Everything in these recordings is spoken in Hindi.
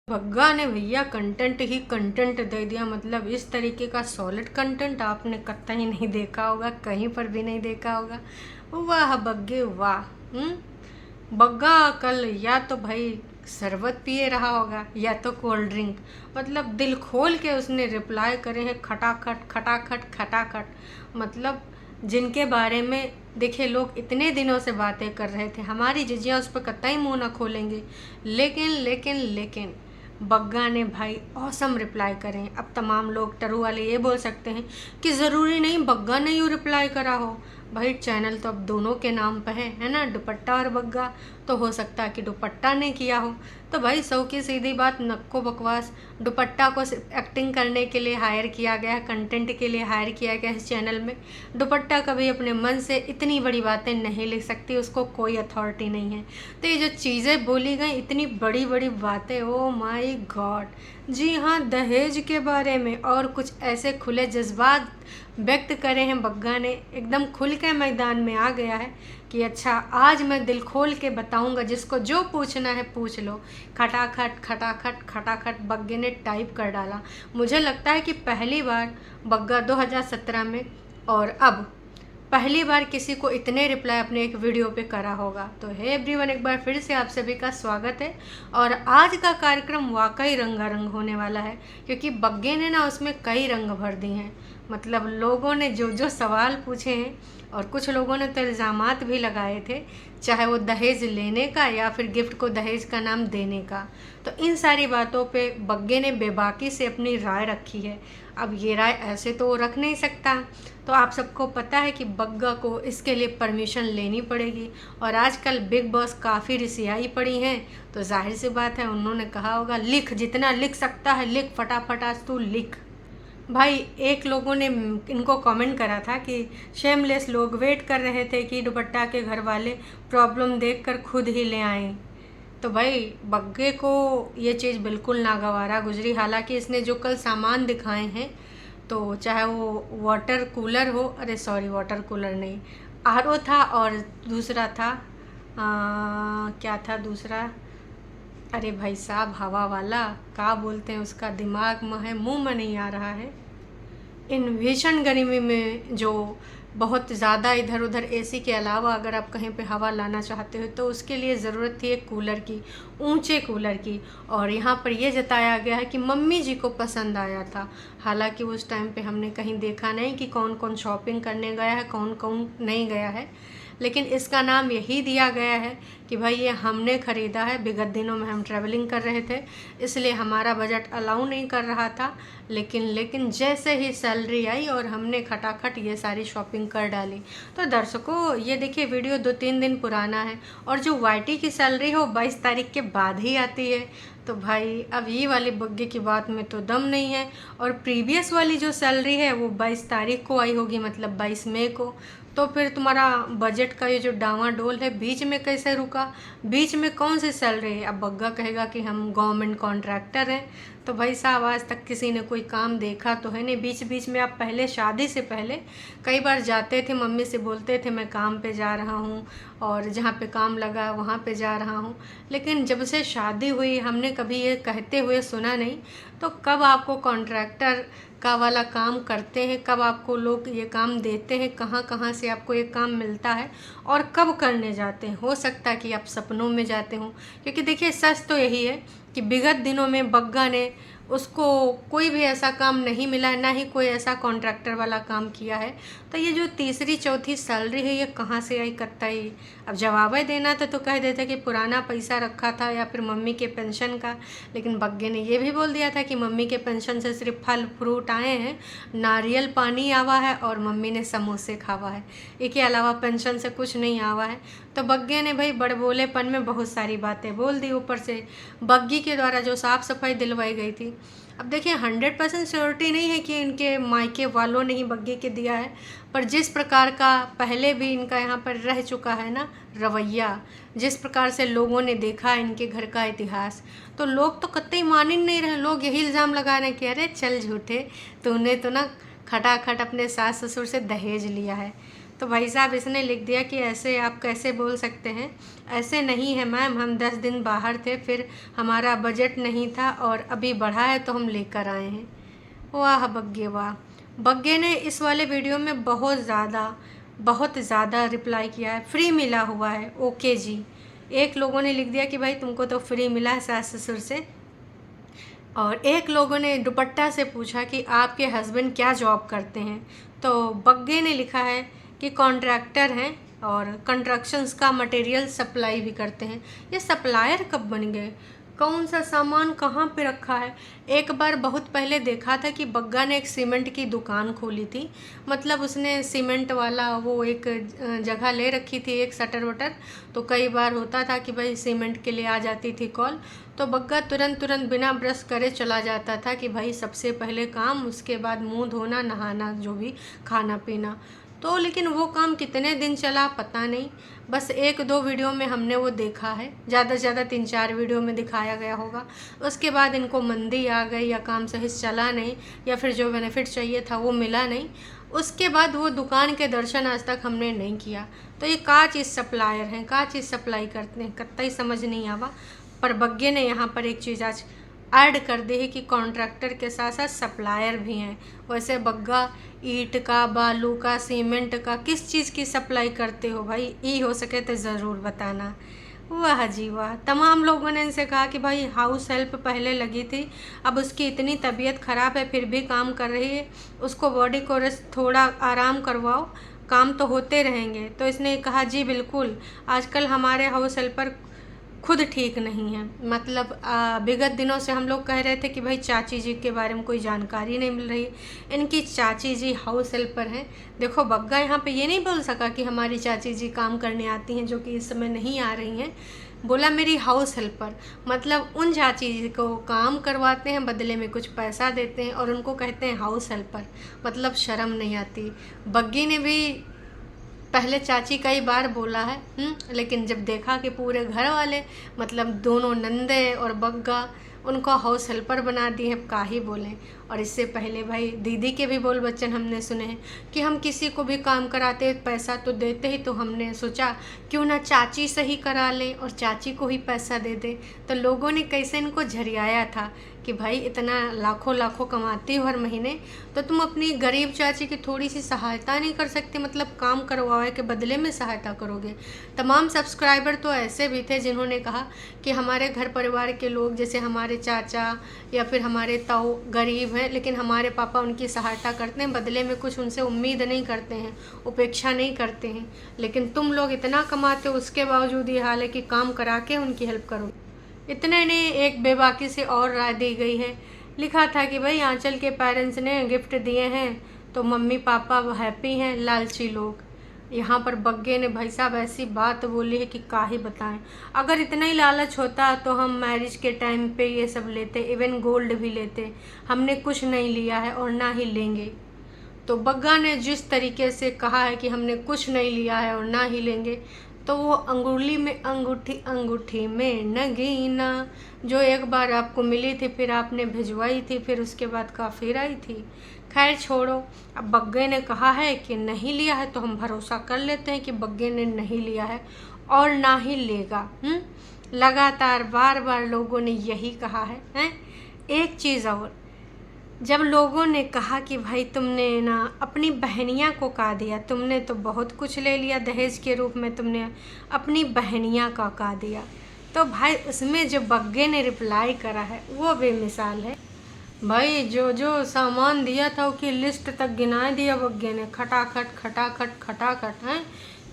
बग्गा ने भैया कंटेंट ही कंटेंट दे दिया। मतलब इस तरीके का सॉलिड कंटेंट आपने कतई नहीं देखा होगा, कहीं पर भी नहीं देखा होगा। वाह बग्गे वाह। बग्गा कल या तो भाई शरबत पिए रहा होगा या तो कोल्ड ड्रिंक। मतलब दिल खोल के उसने रिप्लाई करे हैं, खटाखट खटाखट खटाखट। मतलब जिनके बारे में देखिए लोग इतने दिनों से बातें कर रहे थे, हमारी जिजियाँ उस पर कतई मुंह ना खोलेंगे। लेकिन लेकिन लेकिन बग्गा ने भाई औसम रिप्लाई करें। अब तमाम लोग टरू वाले ये बोल सकते हैं कि ज़रूरी नहीं बग्गा ने यूँ रिप्लाई करा हो। भाई चैनल तो अब दोनों के नाम पे है ना, दुपट्टा और बग्गा। तो हो सकता है कि दुपट्टा ने किया हो। तो भाई सौ की सीधी बात, नक्को बकवास। दुपट्टा को सिर्फ एक्टिंग करने के लिए हायर किया गया है, कंटेंट के लिए हायर किया गया है इस चैनल में। दुपट्टा कभी अपने मन से इतनी बड़ी बातें नहीं लिख सकती, उसको कोई अथॉरिटी नहीं है। तो ये जो चीज़ें बोली गई, इतनी बड़ी बड़ी बातें, ओ माय गॉड। जी हाँ, दहेज के बारे में और कुछ ऐसे खुले जज्बात व्यक्त करे हैं बग्गा ने। एकदम खुल के मैदान में आ गया है कि अच्छा आज मैं दिल खोल के बताऊंगा, जिसको जो पूछना है पूछ लो। खटाखट खटाखट खटाखट बग्गे ने टाइप कर डाला। मुझे लगता है कि पहली बार बग्गा 2017 में और अब पहली बार किसी को इतने रिप्लाई अपने एक वीडियो पे करा होगा। तो हे एवरीवन, एक बार फिर से आप सभी का स्वागत है। और आज का कार्यक्रम वाकई रंगारंग होने वाला है, क्योंकि बग्गे ने ना उसमें कई रंग भर दिए हैं। मतलब लोगों ने जो जो सवाल पूछे हैं, और कुछ लोगों ने तो इल्ज़ामात भी लगाए थे, चाहे वो दहेज लेने का या फिर गिफ्ट को दहेज का नाम देने का। तो इन सारी बातों पे बग्गे ने बेबाकी से अपनी राय रखी है। अब ये राय ऐसे तो वो रख नहीं सकता, तो आप सबको पता है कि बग्गा को इसके लिए परमिशन लेनी पड़ेगी। और आजकल बिग बॉस काफ़ी रिसियाई पड़ी हैं, तो जाहिर सी बात है उन्होंने कहा होगा लिख, जितना लिख सकता है लिख, फटाफट आज तू लिख। भाई एक लोगों ने इनको कमेंट करा था कि शेमलेस लोग वेट कर रहे थे कि दुपट्टा के घर वाले प्रॉब्लम देखकर खुद ही ले आएं। तो भाई बग्गे को ये चीज़ बिल्कुल नागवारा गुजरी। हालांकि इसने जो कल सामान दिखाए हैं, तो चाहे वो वाटर कूलर हो, अरे सॉरी वाटर कूलर नहीं, आरओ था, और दूसरा था क्या था दूसरा, अरे भाई साहब हवा वाला, क्या बोलते हैं उसका, दिमाग में है मुंह में नहीं आ रहा है। इन भीषण गर्मी में जो बहुत ज़्यादा इधर उधर एसी के अलावा अगर आप कहीं पे हवा लाना चाहते हो, तो उसके लिए ज़रूरत थी एक कूलर की, ऊंचे कूलर की। और यहाँ पर यह जताया गया है कि मम्मी जी को पसंद आया था। हालांकि उस टाइम पे हमने कहीं देखा नहीं कि कौन कौन शॉपिंग करने गया है, कौन कौन नहीं गया है, लेकिन इसका नाम यही दिया गया है कि भाई ये हमने ख़रीदा है। विगत दिनों में हम ट्रैवलिंग कर रहे थे, इसलिए हमारा बजट अलाउ नहीं कर रहा था। लेकिन जैसे ही सैलरी आई और हमने खटाखट ये सारी शॉपिंग कर डाली। तो दर्शकों ये देखिए वीडियो 2-3 दिन पुराना है, और जो वाईटी की सैलरी हो 22 तारीख के बाद ही आती है। तो भाई अब ये वाली बग्गे की बात में तो दम नहीं है। और प्रीवियस वाली जो सैलरी है वो 22 तारीख को आई होगी, मतलब 22 मई को। तो फिर तुम्हारा बजट का ये जो डावाडोल है बीच में कैसे रुका, बीच में कौन सी सैलरी है। अब बग्गा कहेगा कि हम गवर्नमेंट कॉन्ट्रैक्टर हैं, तो भाई साहब आज तक किसी ने कोई काम देखा तो है नहीं। बीच बीच में आप पहले शादी से पहले कई बार जाते थे, मम्मी से बोलते थे मैं काम पे जा रहा हूँ, और जहाँ पे काम लगा वहाँ पे जा रहा हूँ। लेकिन जब से शादी हुई हमने कभी ये कहते हुए सुना नहीं। तो कब आपको कॉन्ट्रैक्टर का वाला काम करते हैं, कब आपको लोग ये काम देते हैं, कहाँ कहाँ से आपको ये काम मिलता है, और कब करने जाते हैं। हो सकता है कि आप सपनों में जाते हों, क्योंकि देखिए सच तो यही है कि विगत दिनों में बग्गा ने उसको कोई भी ऐसा काम नहीं मिला है, ना ही कोई ऐसा कॉन्ट्रैक्टर वाला काम किया है। तो ये जो तीसरी चौथी सैलरी है ये कहाँ से आई कत्ताई। अब जवाब देना था तो कह देते कि पुराना पैसा रखा था या फिर मम्मी के पेंशन का। लेकिन बग्गे ने ये भी बोल दिया था कि मम्मी के पेंशन से सिर्फ फल फ्रूट आए हैं, नारियल पानी आवा है और मम्मी ने समोसे खावा है, इसके अलावा पेंशन से कुछ नहीं आवा है। तो बग्गे ने भाई बड़बोलेपन में बहुत सारी बातें बोल दी। ऊपर से बग्गी के द्वारा जो साफ़ सफाई दिलवाई गई थी, अब देखिए 100% श्योरिटी नहीं है कि इनके मायके वालों ने ही बग्गे के दिया है, पर जिस प्रकार का पहले भी इनका यहाँ पर रह चुका है ना रवैया, जिस प्रकार से लोगों ने देखा है इनके घर का इतिहास, तो लोग तो कतई मान ही नहीं रहे। लोग यही इल्ज़ाम लगा रहे हैं कि अरे चल झूठे, तूने तो ना खटाखट अपने सास ससुर से दहेज लिया है। तो तो भाई साहब इसने लिख दिया कि ऐसे आप कैसे बोल सकते हैं, ऐसे नहीं है मैम, हम 10 दिन बाहर थे, फिर हमारा बजट नहीं था और अभी बढ़ा है तो हम लेकर आए हैं। वाह बग्गे वाह। बग्गे ने इस वाले वीडियो में बहुत ज़्यादा रिप्लाई किया है, फ्री मिला हुआ है, ओके जी। एक लोगों ने लिख दिया कि भाई तुमको तो फ्री मिला है सास ससुर से, और एक लोगों ने दुपट्टा से पूछा कि आपके हस्बैंड क्या जॉब करते हैं, तो बग्गे ने लिखा है कि कॉन्ट्रैक्टर हैं और कंस्ट्रक्शंस का मटेरियल सप्लाई भी करते हैं। ये सप्लायर कब बन गए? कौन सा सामान कहाँ पे रखा है? एक बार बहुत पहले देखा था कि बग्गा ने एक सीमेंट की दुकान खोली थी, मतलब उसने सीमेंट वाला वो एक जगह ले रखी थी, एक शटर वटर, तो कई बार होता था कि भाई सीमेंट के लिए आ जाती थी कॉल, तो बग्गा तुरंत बिना ब्रश करे चला जाता था कि भाई सबसे पहले काम, उसके बाद मुंह धोना, नहाना, जो भी खाना पीना। तो लेकिन वो काम कितने दिन चला पता नहीं, बस 1-2 वीडियो में हमने वो देखा है, ज़्यादा से ज़्यादा 3-4 वीडियो में दिखाया गया होगा। उसके बाद इनको मंदी आ गई या काम सही से चला नहीं, या फिर जो बेनिफिट चाहिए था वो मिला नहीं। उसके बाद वो दुकान के दर्शन आज तक हमने नहीं किया। तो ये का चीज़ सप्लायर हैं, का चीज़ सप्लाई करते हैं, कतई समझ नहीं आवा। पर बग्गे ने यहाँ पर एक चीज़ आज ऐड कर दी है कि कॉन्ट्रैक्टर के साथ साथ सप्लायर भी हैं। वैसे बग्गा ईंट का, बालू का, सीमेंट का, किस चीज़ की सप्लाई करते हो भाई? ई हो सके तो ज़रूर बताना। वाह जी वाह। तमाम लोगों ने इनसे कहा कि भाई हाउस हेल्प पहले लगी थी, अब उसकी इतनी तबीयत ख़राब है फिर भी काम कर रही है, उसको बॉडी को रेस्ट, थोड़ा आराम करवाओ, काम तो होते रहेंगे। तो इसने कहा जी बिल्कुल, आजकल हमारे हाउस हेल्पर खुद ठीक नहीं है। मतलब विगत दिनों से हम लोग कह रहे थे कि भाई चाची जी के बारे में कोई जानकारी नहीं मिल रही, इनकी चाची जी हाउस हेल्पर हैं। देखो बग्गा यहाँ पे ये नहीं बोल सका कि हमारी चाची जी काम करने आती हैं, जो कि इस समय नहीं आ रही हैं, बोला मेरी हाउस हेल्पर, मतलब उन चाची जी को काम करवाते हैं, बदले में कुछ पैसा देते हैं और उनको कहते हैं हाउस हेल्पर। मतलब शर्म नहीं आती। बग्गी ने भी पहले चाची कई बार बोला है, लेकिन जब देखा कि पूरे घर वाले, मतलब दोनों नंदे और बग्गा, उनको हाउस हेल्पर बना दिए हैं, का ही बोलें। और इससे पहले भाई दीदी के भी बोल बच्चन हमने सुने हैं कि हम किसी को भी काम कराते पैसा तो देते ही, तो हमने सोचा क्यों ना चाची से ही करा लें और चाची को ही पैसा दे दे। तो लोगों ने कैसे इनको झरियाया था कि भाई इतना लाखों लाखों कमाती हो हर महीने, तो तुम अपनी गरीब चाची की थोड़ी सी सहायता नहीं कर सकते? मतलब काम करवाए के बदले में सहायता करोगे। तमाम सब्सक्राइबर तो ऐसे भी थे जिन्होंने कहा कि हमारे घर परिवार के लोग, जैसे हमारे चाचा या फिर हमारे ताऊ गरीब हैं, लेकिन हमारे पापा उनकी सहायता करते हैं, बदले में कुछ उनसे उम्मीद नहीं करते हैं, उपेक्षा नहीं करते हैं। लेकिन तुम लोग इतना कमाते हो, उसके बावजूद ये हाल है कि काम करा के उनकी हेल्प करो। इतने ने एक बेबाकी से और राय दी गई है, लिखा था कि भाई आंचल के पेरेंट्स ने गिफ्ट दिए हैं तो मम्मी पापा हैप्पी हैं, लालची लोग। यहाँ पर बग्गे ने भाई साहब ऐसी बात बोली है कि का ही बताएं। अगर इतना ही लालच होता तो हम मैरिज के टाइम पे ये सब लेते, इवन गोल्ड भी लेते। हमने कुछ नहीं लिया है और ना ही लेंगे। तो बग्गा ने जिस तरीके से कहा है कि हमने कुछ नहीं लिया है और ना ही लेंगे, तो वो अंगुली में अंगूठी, अंगूठी में नगीना, जो एक बार आपको मिली थी फिर आपने भिजवाई थी, फिर उसके बाद काफिर आई थी। खैर छोड़ो, अब बग्गे ने कहा है कि नहीं लिया है तो हम भरोसा कर लेते हैं कि बग्गे ने नहीं लिया है और ना ही लेगा। लगातार बार बार लोगों ने यही कहा है, हैं? एक चीज़ और, जब लोगों ने कहा कि भाई तुमने ना अपनी बहनियाँ को का दिया, तुमने तो बहुत कुछ ले लिया दहेज के रूप में, तुमने अपनी बहनियाँ का दिया, तो भाई उसमें जो बग्गे ने रिप्लाई करा है वो बेमिसाल है। भाई जो जो सामान दिया था उसकी लिस्ट तक गिना दिया बग्गे ने, खटाखट खटाखट खटाखट। हैं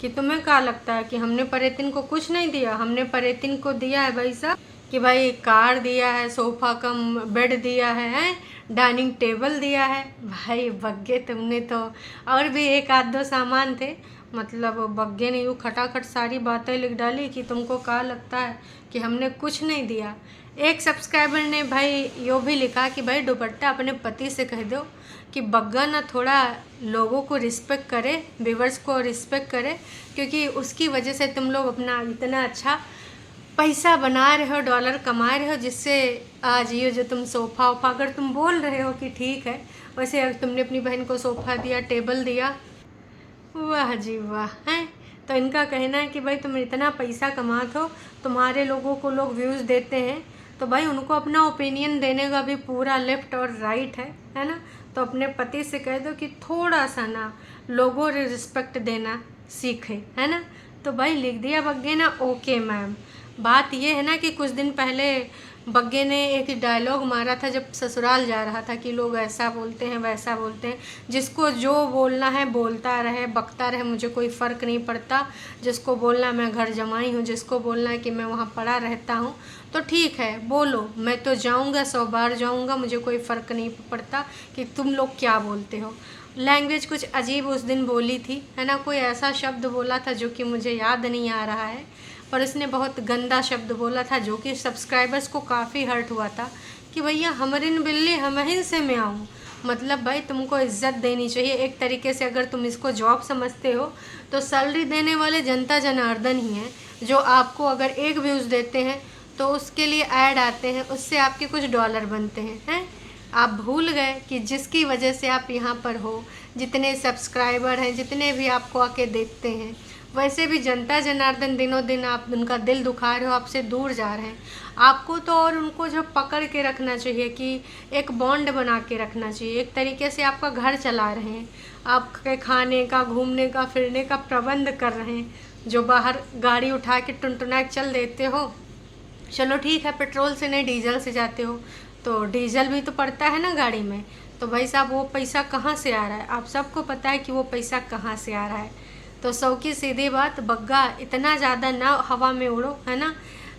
कि तुम्हें क्या लगता है कि हमने परेतिन को कुछ नहीं दिया? हमने परेतिन को दिया है भाई साहब कि भाई कार दिया है, सोफ़ा कम बेड दिया है, डाइनिंग टेबल दिया है। भाई बग्गे तुमने तो और भी 1-2 सामान थे, मतलब बग्गे ने यूँ खटाखट सारी बातें लिख डाली कि तुमको क्या लगता है कि हमने कुछ नहीं दिया। एक सब्सक्राइबर ने भाई यो भी लिखा कि भाई दुपट्टा अपने पति से कह दो कि बग्गा ना थोड़ा लोगों को रिस्पेक्ट करे, व्यूअर्स को रिस्पेक्ट करे, क्योंकि उसकी वजह से तुम लोग अपना इतना अच्छा पैसा बना रहे हो, डॉलर कमा रहे हो, जिससे आज ये जो तुम सोफ़ा वोफ़ा, अगर तुम बोल रहे हो कि ठीक है, वैसे अगर तुमने अपनी बहन को सोफ़ा दिया, टेबल दिया, वाह जी वाह हैं। तो इनका कहना है कि भाई तुम इतना पैसा कमाते हो, तुम्हारे लोगों को लोग व्यूज़ देते हैं, तो भाई उनको अपना ओपिनियन देने का भी पूरा लेफ्ट और राइट है ना। तो अपने पति से कह दो कि थोड़ा सा ना लोगों को रिस्पेक्ट देना सीखे, है ना। तो भाई लिख दिया बग्गे ना, ओके मैम। बात ये है ना कि कुछ दिन पहले बग्गे ने एक डायलॉग मारा था जब ससुराल जा रहा था कि लोग ऐसा बोलते हैं वैसा बोलते हैं, जिसको जो बोलना है बोलता रहे, बकता रहे, मुझे कोई फ़र्क नहीं पड़ता। जिसको बोलना मैं घर जमाई हूँ, जिसको बोलना है कि मैं वहाँ पड़ा रहता हूँ, तो ठीक है बोलो, मैं तो जाऊँगा 100 बार जाऊँगा, मुझे कोई फ़र्क नहीं पड़ता कि तुम लोग क्या बोलते हो। लैंग्वेज कुछ अजीब उस दिन बोली थी, है ना। कोई ऐसा शब्द बोला था जो कि मुझे याद नहीं आ रहा है, पर उसने बहुत गंदा शब्द बोला था जो कि सब्सक्राइबर्स को काफ़ी हर्ट हुआ था कि भैया हमरिन बिल्ली हमहिन से मैं आऊँ। मतलब भाई तुमको इज्जत देनी चाहिए एक तरीके से। अगर तुम इसको जॉब समझते हो तो सैलरी देने वाले जनता जनार्दन ही हैं, जो आपको अगर एक व्यूज़ देते हैं तो उसके लिए ऐड आते हैं, उससे आपके कुछ डॉलर बनते हैं। आप भूल गए कि जिसकी वजह से आप यहाँ पर हो, जितने सब्सक्राइबर हैं, जितने भी आपको आके देखते हैं, वैसे भी जनता जनार्दन दिनों दिन आप उनका दिल दुखा रहे हो, आपसे दूर जा रहे हैं। आपको तो और उनको जो पकड़ के रखना चाहिए कि एक बॉन्ड बना के रखना चाहिए, एक तरीके से आपका घर चला रहे हैं, आपके खाने का, घूमने का, फिरने का प्रबंध कर रहे हैं। जो बाहर गाड़ी उठा के टुनटुना के चल देते हो, चलो ठीक है, पेट्रोल से नहीं डीजल से जाते हो, तो डीजल भी तो पड़ता है ना गाड़ी में। तो भाई साहब वो पैसा कहाँ से आ रहा है, आप सबको पता है कि वो पैसा कहाँ से आ रहा है। तो सौ की सीधी बात, बग्गा इतना ज़्यादा ना हवा में उड़ो, है ना।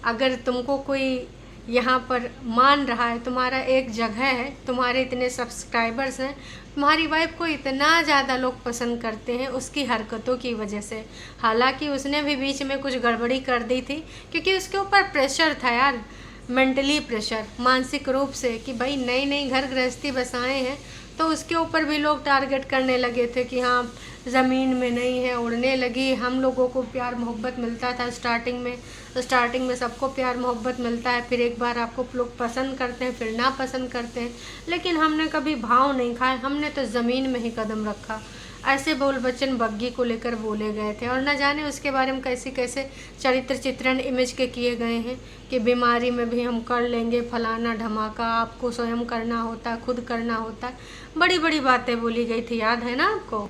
अगर तुमको कोई यहाँ पर मान रहा है, तुम्हारा एक जगह है, तुम्हारे इतने सब्सक्राइबर्स हैं, तुम्हारी वाइफ को इतना ज़्यादा लोग पसंद करते हैं उसकी हरकतों की वजह से। हालांकि उसने भी बीच में कुछ गड़बड़ी कर दी थी, क्योंकि उसके ऊपर प्रेशर था यार, मेंटली प्रेशर, मानसिक रूप से, कि भाई नई नई घर गृहस्थी बसाए हैं, तो उसके ऊपर भी लोग टारगेट करने लगे थे कि हाँ ज़मीन में नहीं है, उड़ने लगी। हम लोगों को प्यार मोहब्बत मिलता था स्टार्टिंग में सबको प्यार मोहब्बत मिलता है, फिर एक बार आपको लोग पसंद करते हैं, फिर ना पसंद करते हैं, लेकिन हमने कभी भाव नहीं खाए, हमने तो ज़मीन में ही कदम रखा। ऐसे बोल बच्चन बग्गी को लेकर बोले गए थे, और न जाने उसके बारे में कैसे कैसे चरित्र चित्रण इमेज के किए गए हैं कि बीमारी में भी हम कर लेंगे फलाना धमाका, आपको स्वयं करना होता है, खुद करना होता है। बड़ी बड़ी बातें बोली गई थी, याद है ना आपको।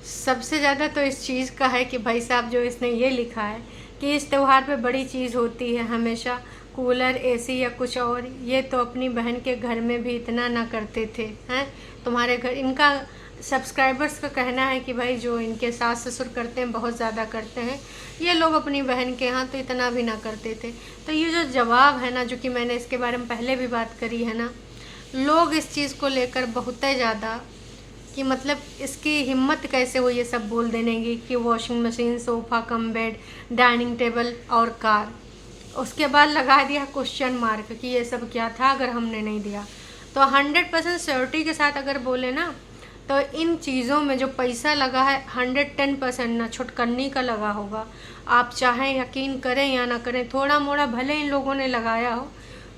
सबसे ज़्यादा तो इस चीज़ का है कि भाई साहब जो इसने ये लिखा है कि इस त्यौहार पे बड़ी चीज़ होती है हमेशा, कूलर, एसी या कुछ और। ये तो अपनी बहन के घर में भी इतना ना करते थे, हैं तुम्हारे घर। इनका सब्सक्राइबर्स का कहना है कि भाई जो इनके सास ससुर करते हैं बहुत ज़्यादा करते हैं, ये लोग अपनी बहन के यहाँ तो इतना भी ना करते थे। तो ये जो जवाब है ना, जो कि मैंने इसके बारे में पहले भी बात करी है ना, लोग इस चीज़ को लेकर बहुत ही ज़्यादा कि मतलब इसकी हिम्मत कैसे हुई ये सब बोल देने की कि washing machine, sofa cum bed, dining table और कार। उसके बाद लगा दिया क्वेश्चन मार्क कि ये सब क्या था अगर हमने नहीं दिया। तो 100% श्योरिटी के साथ अगर बोले ना, तो इन चीज़ों में जो पैसा लगा है 110% ना छुटकन्नी का लगा होगा। आप चाहें यकीन करें या ना करें, थोड़ा मोड़ा भले इन लोगों ने लगाया हो,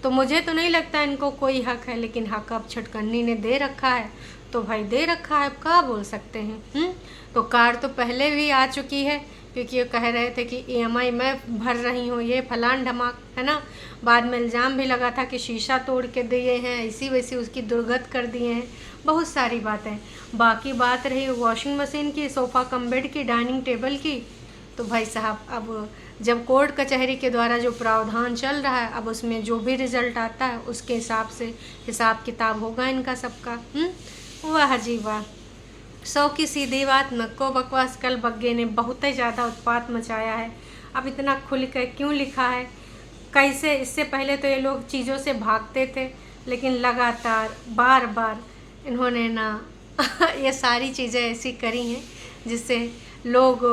तो मुझे तो नहीं लगता इनको कोई हक है, लेकिन हक अब छुटकन्नी ने दे रखा है तो भाई दे रखा है, अब क्या बोल सकते हैं। तो कार तो पहले भी आ चुकी है, क्योंकि ये कह रहे थे कि EMI मैं भर रही हूँ, ये फलान ढमाक, है ना। बाद में इल्ज़ाम भी लगा था कि शीशा तोड़ के दिए हैं, ऐसी वैसी उसकी दुर्गत कर दिए हैं, बहुत सारी बातें। बाकी बात रही वॉशिंग मशीन की, सोफ़ा कम बेड की, डाइनिंग टेबल की, तो भाई साहब अब जब कोर्ट कचहरी के द्वारा जो प्रावधान चल रहा है, अब उसमें जो भी रिज़ल्ट आता है उसके हिसाब से हिसाब किताब होगा इनका सबका। वाह जी वाह, 100 की सीधी बात, नक्को बकवास। कल बग्गे ने बहुत ही ज़्यादा उत्पात मचाया है। अब इतना खुल कर क्यों लिखा है, कैसे? इससे पहले तो ये लोग चीज़ों से भागते थे, लेकिन लगातार बार बार इन्होंने ना ये सारी चीज़ें ऐसी करी हैं जिससे लोग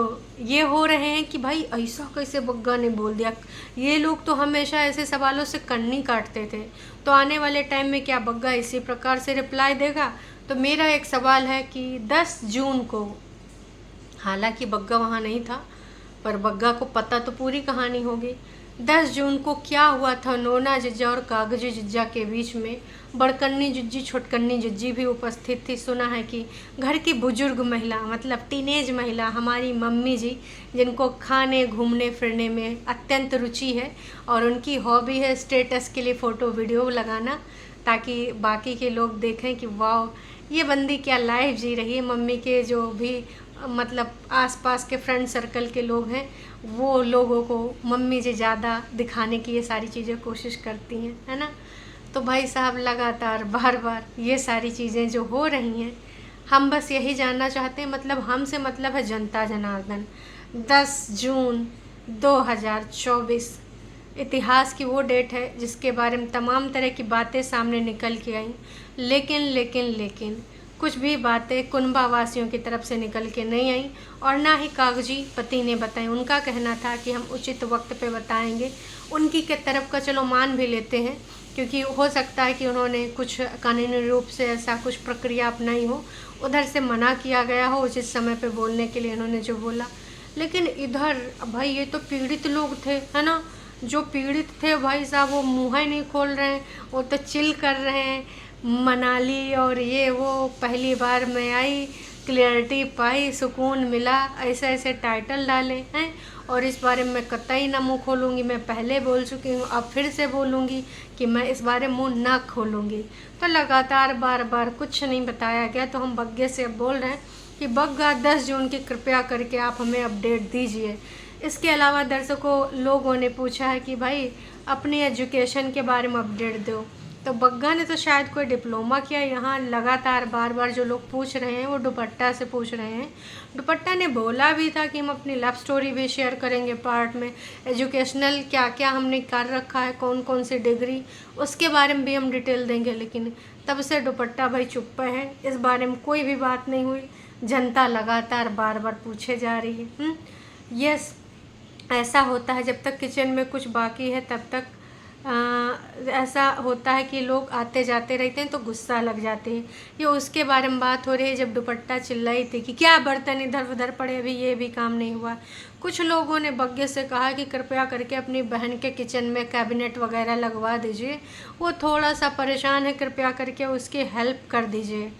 ये हो रहे हैं कि भाई ऐसा कैसे बग्गा ने बोल दिया। ये लोग तो हमेशा ऐसे सवालों से कन्नी काटते थे, तो आने वाले टाइम में क्या बग्गा इसी प्रकार से रिप्लाई देगा? तो मेरा एक सवाल है कि 10 जून को, हालांकि बग्गा वहाँ नहीं था, पर बग्गा को पता तो पूरी कहानी होगी, 10 जून को क्या हुआ था नोना जिज्जा और कागजी जिज्जा के बीच में। बड़कन्नी जिज्जी छोटकन्नी जिज्जी भी उपस्थित थी। सुना है कि घर की बुजुर्ग महिला मतलब टीनेज महिला हमारी मम्मी जी, जिनको खाने घूमने फिरने में अत्यंत रुचि है और उनकी हॉबी है स्टेटस के लिए फ़ोटो वीडियो लगाना, ताकि बाकी के लोग देखें कि वाह ये बंदी क्या लाइफ जी रही है। मम्मी के जो भी मतलब आसपास के फ्रेंड सर्कल के लोग हैं, वो लोगों को मम्मी जी ज़्यादा दिखाने की ये सारी चीज़ें कोशिश करती हैं, है ना। तो भाई साहब लगातार बार बार ये सारी चीज़ें जो हो रही हैं, हम बस यही जानना चाहते हैं, मतलब हमसे मतलब है जनता जनार्दन। 10 जून 2024 इतिहास की वो डेट है जिसके बारे में तमाम तरह की बातें सामने निकल के आई, लेकिन कुछ भी बातें कुनबा वासियों की तरफ से निकल के नहीं आई और ना ही कागजी पति ने बताई। उनका कहना था कि हम उचित वक्त पे बताएंगे। उनकी के तरफ का चलो मान भी लेते हैं, क्योंकि हो सकता है कि उन्होंने कुछ कानूनी रूप से ऐसा कुछ प्रक्रिया अपनाई हो, उधर से मना किया गया हो उचित समय पे बोलने के लिए उन्होंने जो बोला। लेकिन इधर भाई ये तो पीड़ित लोग थे, है ना। जो पीड़ित थे भाई साहब वो मुँह ही नहीं खोल रहे हैं, वो तो चिल कर रहे हैं। मनाली और ये वो पहली बार मैं आई, क्लियरिटी पाई, सुकून मिला, ऐसे ऐसे टाइटल डाले हैं और इस बारे में मैं कतई ना मुँह खोलूँगी। मैं पहले बोल चुकी हूँ, अब फिर से बोलूँगी कि मैं इस बारे में मुँह ना खोलूँगी। तो लगातार बार बार कुछ नहीं बताया गया, तो हम बग्गे से अब बोल रहे हैं कि बग्गा 10 जून की कृपया करके आप हमें अपडेट दीजिए। इसके अलावा दर्शकों लोगों ने पूछा है कि भाई अपनी एजुकेशन के बारे में अपडेट दो, तो बग्गा ने तो शायद कोई डिप्लोमा किया। यहाँ लगातार बार बार जो लोग पूछ रहे हैं वो दुपट्टा से पूछ रहे हैं। दुपट्टा ने बोला भी था कि हम अपनी लव स्टोरी भी शेयर करेंगे पार्ट में, एजुकेशनल क्या क्या हमने कर रखा है, कौन कौन सी डिग्री, उसके बारे में भी हम डिटेल देंगे। लेकिन तब से दुपट्टा भाई चुप है, इस बारे में कोई भी बात नहीं हुई। जनता लगातार बार बार पूछे जा रही है। यस, ऐसा होता है जब तक किचन में कुछ बाकी है तब तक ऐसा होता है कि लोग आते जाते रहते हैं तो गुस्सा लग जाते हैं। ये उसके बारे में बात हो रही है जब दुपट्टा चिल्लाई थी कि क्या बर्तन इधर उधर पड़े, अभी ये भी काम नहीं हुआ। कुछ लोगों ने बग्गे से कहा कि कृपया करके अपनी बहन के किचन में कैबिनेट वगैरह लगवा दीजिए, वो थोड़ा सा परेशान है, कृपया करके उसकी हेल्प कर दीजिए।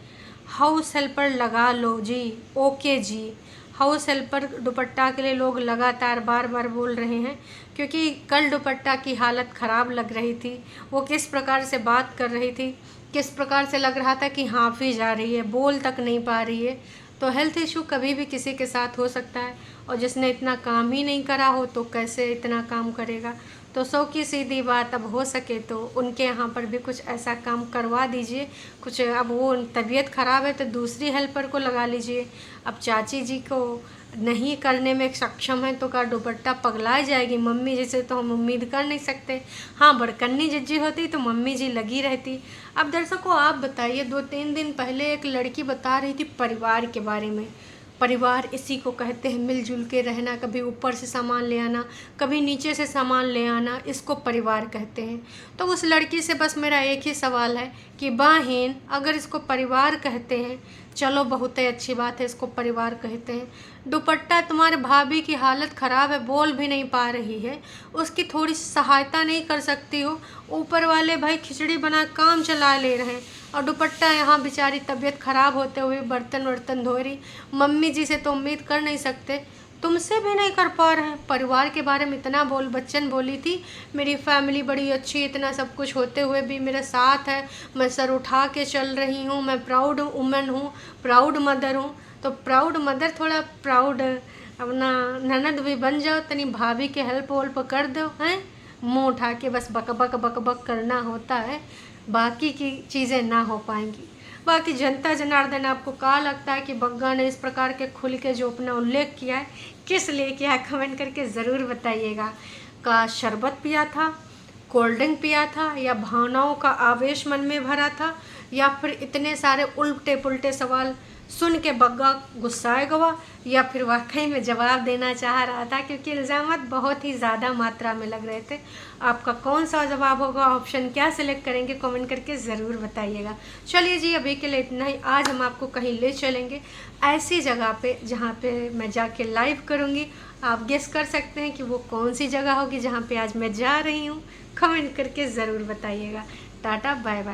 हाउस हेल्पर लगा लो जी, ओके जी। हाउस हेल्पर दुपट्टा के लिए लोग लगातार बार बार बोल रहे हैं, क्योंकि कल दुपट्टा की हालत ख़राब लग रही थी। वो किस प्रकार से बात कर रही थी, किस प्रकार से लग रहा था कि हाँफी जा रही है, बोल तक नहीं पा रही है। तो हेल्थ इशू कभी भी किसी के साथ हो सकता है, और जिसने इतना काम ही नहीं करा हो तो कैसे इतना काम करेगा। तो 100 की सीधी बात, अब हो सके तो उनके यहाँ पर भी कुछ ऐसा काम करवा दीजिए। कुछ अब वो तबीयत ख़राब है तो दूसरी हेल्पर को लगा लीजिए। अब चाची जी को नहीं करने में सक्षम है तो का दुपट्टा पगला जाएगी। मम्मी जी से तो हम उम्मीद कर नहीं सकते। हाँ, बड़कन्नी जिज्जी होती तो मम्मी जी लगी रहती। अब दर्शकों आप बताइए, 2-3 दिन पहले एक लड़की बता रही थी परिवार के बारे में। परिवार इसी को कहते हैं मिलजुल के रहना, कभी ऊपर से सामान ले आना, कभी नीचे से सामान ले आना, इसको परिवार कहते हैं। तो उस लड़की से बस मेरा एक ही सवाल है कि बहन अगर इसको परिवार कहते हैं, चलो बहुत ही अच्छी बात है, इसको परिवार कहते हैं। दुपट्टा तुम्हारे भाभी की हालत ख़राब है, बोल भी नहीं पा रही है, उसकी थोड़ी सहायता नहीं कर सकती हो। ऊपर वाले भाई खिचड़ी बना काम चला ले रहे हैं और दुपट्टा यहाँ बेचारी तबीयत ख़राब होते हुए बर्तन वर्तन धो रही। मम्मी जी से तो उम्मीद कर नहीं सकते, तुमसे भी नहीं कर पा रहे हैं। परिवार के बारे में इतना बच्चन बोली थी, मेरी फैमिली बड़ी अच्छी, इतना सब कुछ होते हुए भी मेरे साथ है, मैं सर उठा के चल रही हूँ, मैं प्राउड वुमन हूँ, प्राउड मदर हूँ। तो प्राउड मदर थोड़ा प्राउड अपना ननद भी बन जाओ, तनी भाभी के हेल्प वेल्प कर दो, हैं। मुँह उठा के बस बक बक बक बक करना होता है, बाकी की चीज़ें ना हो पाएंगी। बाकी जनता जनार्दन आपको क्या लगता है कि बग्गा ने इस प्रकार के खुल के जो अपना उल्लेख किया है किस लिए किया है, कमेंट करके ज़रूर बताइएगा। का शरबत पिया था, कोल्ड ड्रिंक पिया था, या भावनाओं का आवेश मन में भरा था, या फिर इतने सारे उल्टे पुल्टे सवाल सुन के बग्गा गुस्साएगा हुआ, या फिर वाकई में जवाब देना चाह रहा था, क्योंकि इल्ज़ामात बहुत ही ज़्यादा मात्रा में लग रहे थे। आपका कौन सा जवाब होगा, ऑप्शन क्या सिलेक्ट करेंगे, कमेंट करके ज़रूर बताइएगा। चलिए जी, अभी के लिए इतना ही। आज हम आपको कहीं ले चलेंगे ऐसी जगह पे जहाँ पे मैं जाके लाइव करूँगी। आप गेस कर सकते हैं कि वो कौन सी जगह होगी जहाँ पे आज मैं जा रही हूँ। कमेंट करके ज़रूर बताइएगा। Tata bye bye.